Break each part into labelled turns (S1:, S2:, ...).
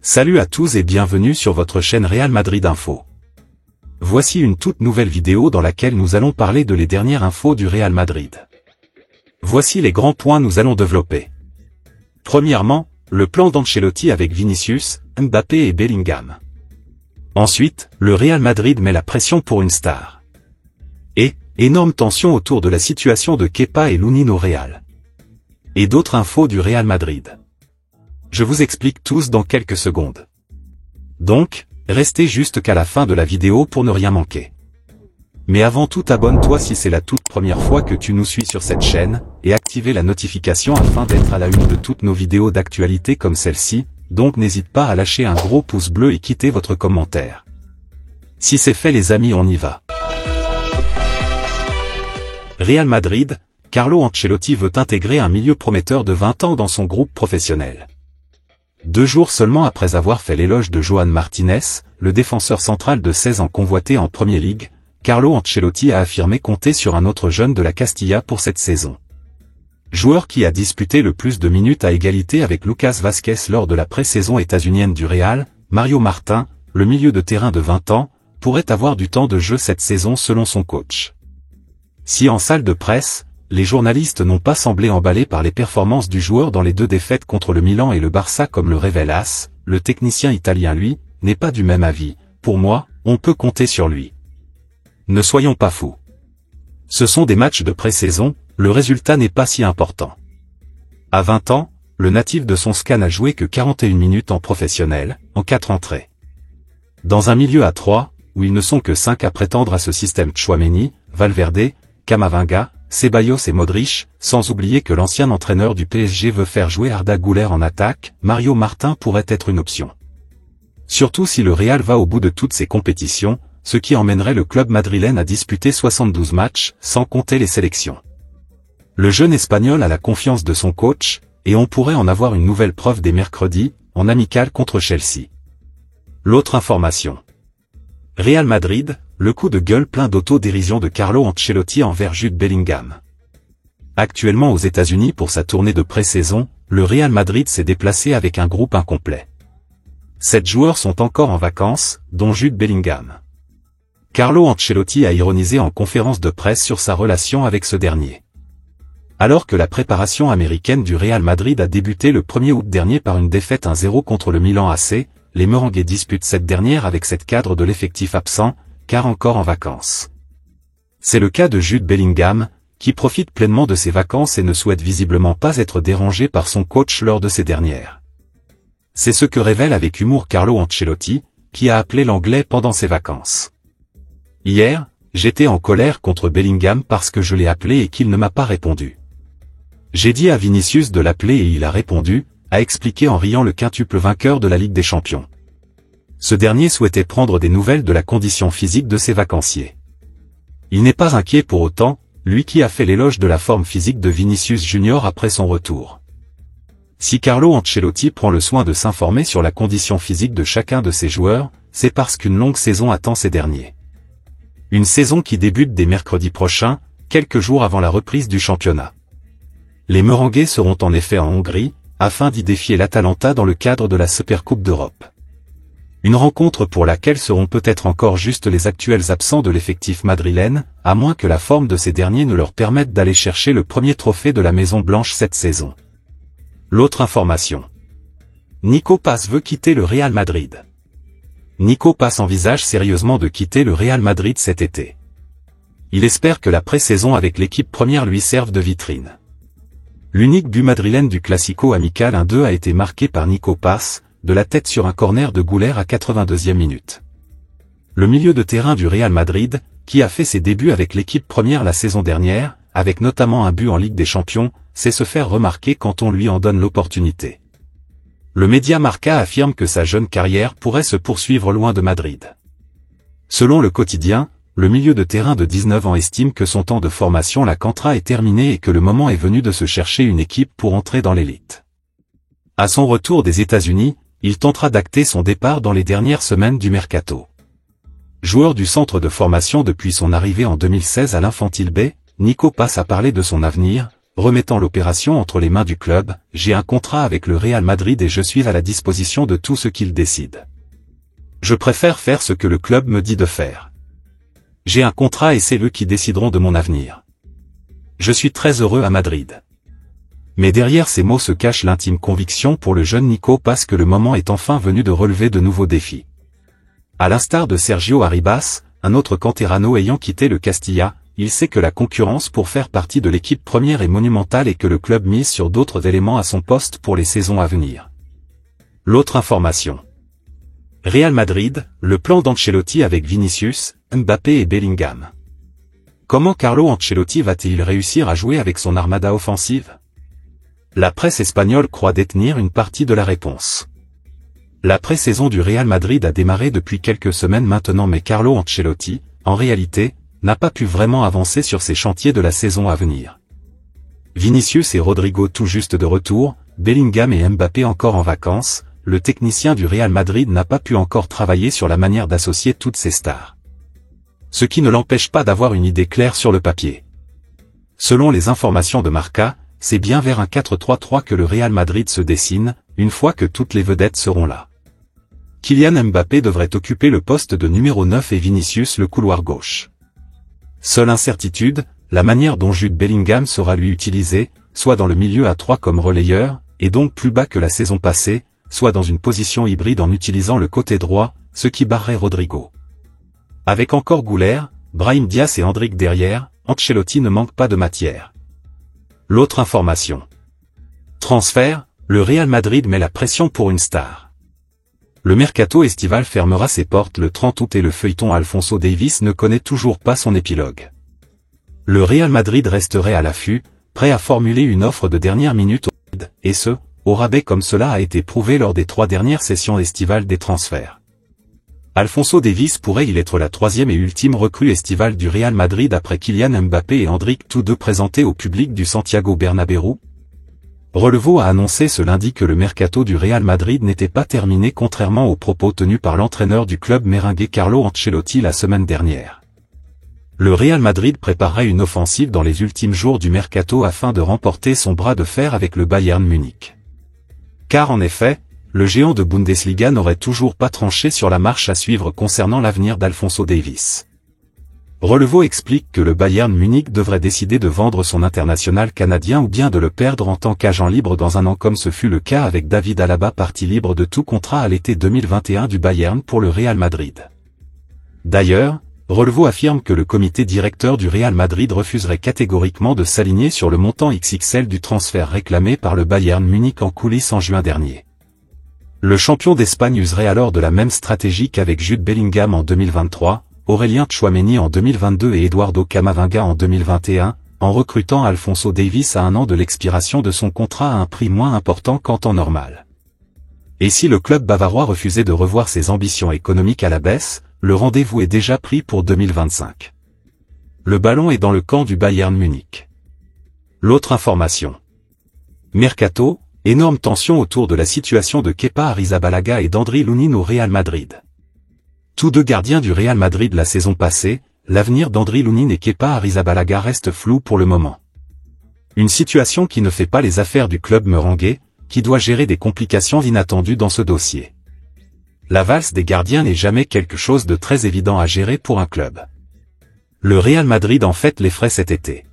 S1: Salut à tous et bienvenue sur votre chaîne Real Madrid Info. Voici une toute nouvelle vidéo dans laquelle nous allons parler de les dernières infos du Real Madrid. Voici les grands points nous allons développer. Premièrement, le plan d'Ancelotti avec Vinicius, Mbappé et Bellingham. Ensuite, le Real Madrid met la pression pour une star. Et, énorme tension autour de la situation de Kepa et Lunin au Real. Et d'autres infos du Real Madrid. Je vous explique tous dans quelques secondes. Donc, restez juste qu'à la fin de la vidéo pour ne rien manquer. Mais avant tout, abonne-toi si c'est la toute première fois que tu nous suis sur cette chaîne, et activez la notification afin d'être à la une de toutes nos vidéos d'actualité comme celle-ci, donc n'hésite pas à lâcher un gros pouce bleu et quitter votre commentaire. Si c'est fait les amis, on y va. Real Madrid, Carlo Ancelotti veut intégrer un milieu prometteur de 20 ans dans son groupe professionnel. 2 jours seulement après avoir fait l'éloge de Joan Martínez, le défenseur central de 16 ans convoité en Premier League, Carlo Ancelotti a affirmé compter sur un autre jeune de la Castilla pour cette saison. Joueur qui a disputé le plus de minutes à égalité avec Lucas Vázquez lors de la pré-saison états-unienne du Real, Mario Martin, le milieu de terrain de 20 ans, pourrait avoir du temps de jeu cette saison selon son coach. Si en salle de presse, les journalistes n'ont pas semblé emballés par les performances du joueur dans les 2 défaites contre le Milan et le Barça comme le révèle AS, le technicien italien lui, n'est pas du même avis. Pour moi, on peut compter sur lui. Ne soyons pas fous. Ce sont des matchs de pré-saison, le résultat n'est pas si important. À 20 ans, le natif de Sonska n'a joué que 41 minutes en professionnel, en 4 entrées. Dans un milieu à 3, où ils ne sont que 5 à prétendre à ce système Tchouaméni, Valverde, Camavinga, Ceballos et Modric, sans oublier que l'ancien entraîneur du PSG veut faire jouer Arda Güler en attaque, Mario Martin pourrait être une option. Surtout si le Real va au bout de toutes ces compétitions, ce qui emmènerait le club madrilène à disputer 72 matchs, sans compter les sélections. Le jeune Espagnol a la confiance de son coach, et on pourrait en avoir une nouvelle preuve dès mercredi, en amical contre Chelsea. L'autre information. Real Madrid, le coup de gueule plein d'autodérision de Carlo Ancelotti envers Jude Bellingham. Actuellement aux États-Unis pour sa tournée de pré-saison, le Real Madrid s'est déplacé avec un groupe incomplet. 7 joueurs sont encore en vacances, dont Jude Bellingham. Carlo Ancelotti a ironisé en conférence de presse sur sa relation avec ce dernier. Alors que la préparation américaine du Real Madrid a débuté le 1er août dernier par une défaite 1-0 contre le Milan AC, les Merengues disputent cette dernière avec 7 cadres de l'effectif absent, car encore en vacances. C'est le cas de Jude Bellingham, qui profite pleinement de ses vacances et ne souhaite visiblement pas être dérangé par son coach lors de ces dernières. C'est ce que révèle avec humour Carlo Ancelotti, qui a appelé l'anglais pendant ses vacances. Hier, j'étais en colère contre Bellingham parce que je l'ai appelé et qu'il ne m'a pas répondu. J'ai dit à Vinicius de l'appeler et il a répondu, a expliqué en riant le quintuple vainqueur de la Ligue des Champions. Ce dernier souhaitait prendre des nouvelles de la condition physique de ses vacanciers. Il n'est pas inquiet pour autant, lui qui a fait l'éloge de la forme physique de Vinicius Junior après son retour. Si Carlo Ancelotti prend le soin de s'informer sur la condition physique de chacun de ses joueurs, c'est parce qu'une longue saison attend ces derniers. Une saison qui débute dès mercredi prochain, quelques jours avant la reprise du championnat. Les Merengues seront en effet en Hongrie, afin d'y défier l'Atalanta dans le cadre de la Supercoupe d'Europe. Une rencontre pour laquelle seront peut-être encore juste les actuels absents de l'effectif madrilène, à moins que la forme de ces derniers ne leur permette d'aller chercher le premier trophée de la Maison Blanche cette saison. L'autre information. Nico Paz veut quitter le Real Madrid. Nico Paz envisage sérieusement de quitter le Real Madrid cet été. Il espère que la pré-saison avec l'équipe première lui serve de vitrine. L'unique but madrilène du Classico amical 1-2 a été marqué par Nico Paz, de la tête sur un corner de Güler à 82e minute. Le milieu de terrain du Real Madrid, qui a fait ses débuts avec l'équipe première la saison dernière, avec notamment un but en Ligue des Champions, sait se faire remarquer quand on lui en donne l'opportunité. Le média Marca affirme que sa jeune carrière pourrait se poursuivre loin de Madrid. Selon le quotidien, le milieu de terrain de 19 ans estime que son temps de formation la Cantra est terminé et que le moment est venu de se chercher une équipe pour entrer dans l'élite. À son retour des États-Unis, il tentera d'acter son départ dans les dernières semaines du mercato. Joueur du centre de formation depuis son arrivée en 2016 à l'Infantil B, Nico Paz a parlé de son avenir, remettant l'opération entre les mains du club, j'ai un contrat avec le Real Madrid et je suis à la disposition de tout ce qu'il décide. Je préfère faire ce que le club me dit de faire. J'ai un contrat et c'est eux qui décideront de mon avenir. Je suis très heureux à Madrid. Mais derrière ces mots se cache l'intime conviction pour le jeune Nico Paz que le moment est enfin venu de relever de nouveaux défis. À l'instar de Sergio Arribas, un autre canterano ayant quitté le Castilla, il sait que la concurrence pour faire partie de l'équipe première est monumentale et que le club mise sur d'autres éléments à son poste pour les saisons à venir. L'autre information. Real Madrid, le plan d'Ancelotti avec Vinicius, Mbappé et Bellingham. Comment Carlo Ancelotti va-t-il réussir à jouer avec son armada offensive? La presse espagnole croit détenir une partie de la réponse. La pré-saison du Real Madrid a démarré depuis quelques semaines maintenant mais Carlo Ancelotti, en réalité, n'a pas pu vraiment avancer sur ses chantiers de la saison à venir. Vinicius et Rodrigo tout juste de retour, Bellingham et Mbappé encore en vacances, le technicien du Real Madrid n'a pas pu encore travailler sur la manière d'associer toutes ces stars. Ce qui ne l'empêche pas d'avoir une idée claire sur le papier. Selon les informations de Marca, c'est bien vers un 4-3-3 que le Real Madrid se dessine, une fois que toutes les vedettes seront là. Kylian Mbappé devrait occuper le poste de numéro 9 et Vinicius le couloir gauche. Seule incertitude, la manière dont Jude Bellingham sera lui utilisé, soit dans le milieu à 3 comme relayeur, et donc plus bas que la saison passée, soit dans une position hybride en utilisant le côté droit, ce qui barrerait Rodrigo. Avec encore Güler, Brahim Diaz et Endrick derrière, Ancelotti ne manque pas de matière. L'autre information. Transfert, le Real Madrid met la pression pour une star. Le mercato estival fermera ses portes le 30 août et le feuilleton Alphonso Davies ne connaît toujours pas son épilogue. Le Real Madrid resterait à l'affût, prêt à formuler une offre de dernière minute et ce, au rabais comme cela a été prouvé lors des 3 dernières sessions estivales des transferts. Alphonso Davies pourrait y être la 3e et ultime recrue estivale du Real Madrid après Kylian Mbappé et Endrick tous deux présentés au public du Santiago Bernabéu. Relevo a annoncé ce lundi que le mercato du Real Madrid n'était pas terminé contrairement aux propos tenus par l'entraîneur du club merengue Carlo Ancelotti la semaine dernière. Le Real Madrid préparerait une offensive dans les ultimes jours du mercato afin de remporter son bras de fer avec le Bayern Munich. Car en effet, le géant de Bundesliga n'aurait toujours pas tranché sur la marche à suivre concernant l'avenir d'Alphonso Davies. Relevo explique que le Bayern Munich devrait décider de vendre son international canadien ou bien de le perdre en tant qu'agent libre dans un an comme ce fut le cas avec David Alaba parti libre de tout contrat à l'été 2021 du Bayern pour le Real Madrid. D'ailleurs, Relevo affirme que le comité directeur du Real Madrid refuserait catégoriquement de s'aligner sur le montant XXL du transfert réclamé par le Bayern Munich en coulisses en juin dernier. Le champion d'Espagne userait alors de la même stratégie qu'avec Jude Bellingham en 2023, Aurélien Tchouaméni en 2022 et Eduardo Camavinga en 2021, en recrutant Alphonso Davies à un an de l'expiration de son contrat à un prix moins important qu'en temps normal. Et si le club bavarois refusait de revoir ses ambitions économiques à la baisse, le rendez-vous est déjà pris pour 2025. Le ballon est dans le camp du Bayern Munich. L'autre information. Mercato, énorme tension autour de la situation de Kepa Arrizabalaga et d'Andriy Lunin au Real Madrid. Tous deux gardiens du Real Madrid la saison passée, l'avenir d'Andriy Lunin et Kepa Arrizabalaga reste flou pour le moment. Une situation qui ne fait pas les affaires du club merengue, qui doit gérer des complications inattendues dans ce dossier. La valse des gardiens n'est jamais quelque chose de très évident à gérer pour un club. Le Real Madrid en fait les frais cet été.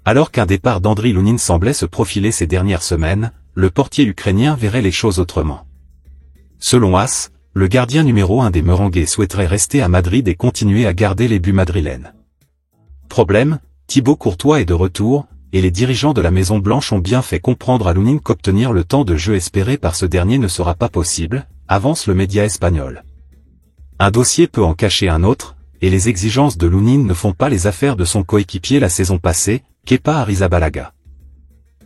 S1: Alors qu'un départ d'Andriy Lunin semblait se profiler ces dernières semaines, le portier ukrainien verrait les choses autrement. Selon AS, le gardien numéro 1 des merengues souhaiterait rester à Madrid et continuer à garder les buts madrilènes. Problème, Thibaut Courtois est de retour, et les dirigeants de la Maison Blanche ont bien fait comprendre à Lunin qu'obtenir le temps de jeu espéré par ce dernier ne sera pas possible, avance le média espagnol. Un dossier peut en cacher un autre, et les exigences de Lunin ne font pas les affaires de son coéquipier la saison passée, Kepa Arrizabalaga.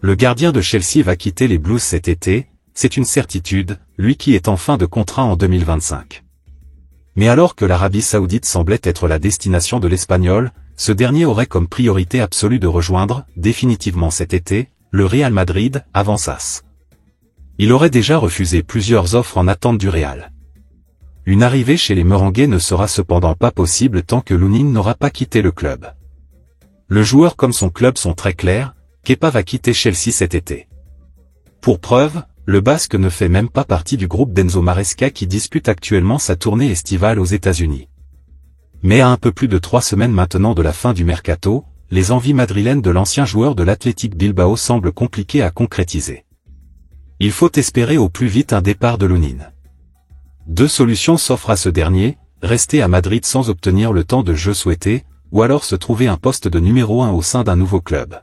S1: Le gardien de Chelsea va quitter les Blues cet été, c'est une certitude, lui qui est en fin de contrat en 2025. Mais alors que l'Arabie Saoudite semblait être la destination de l'Espagnol, ce dernier aurait comme priorité absolue de rejoindre, définitivement cet été, le Real Madrid, avance AS. Il aurait déjà refusé plusieurs offres en attente du Real. Une arrivée chez les merengues ne sera cependant pas possible tant que Lunin n'aura pas quitté le club. Le joueur comme son club sont très clairs, Kepa va quitter Chelsea cet été. Pour preuve, le Basque ne fait même pas partie du groupe d'Enzo Maresca qui dispute actuellement sa tournée estivale aux États-Unis. Mais à un peu plus de 3 semaines maintenant de la fin du mercato, les envies madrilènes de l'ancien joueur de l'Athletic Bilbao semblent compliquées à concrétiser. Il faut espérer au plus vite un départ de Lunin. 2 solutions s'offrent à ce dernier, rester à Madrid sans obtenir le temps de jeu souhaité, ou alors se trouver un poste de numéro 1 au sein d'un nouveau club.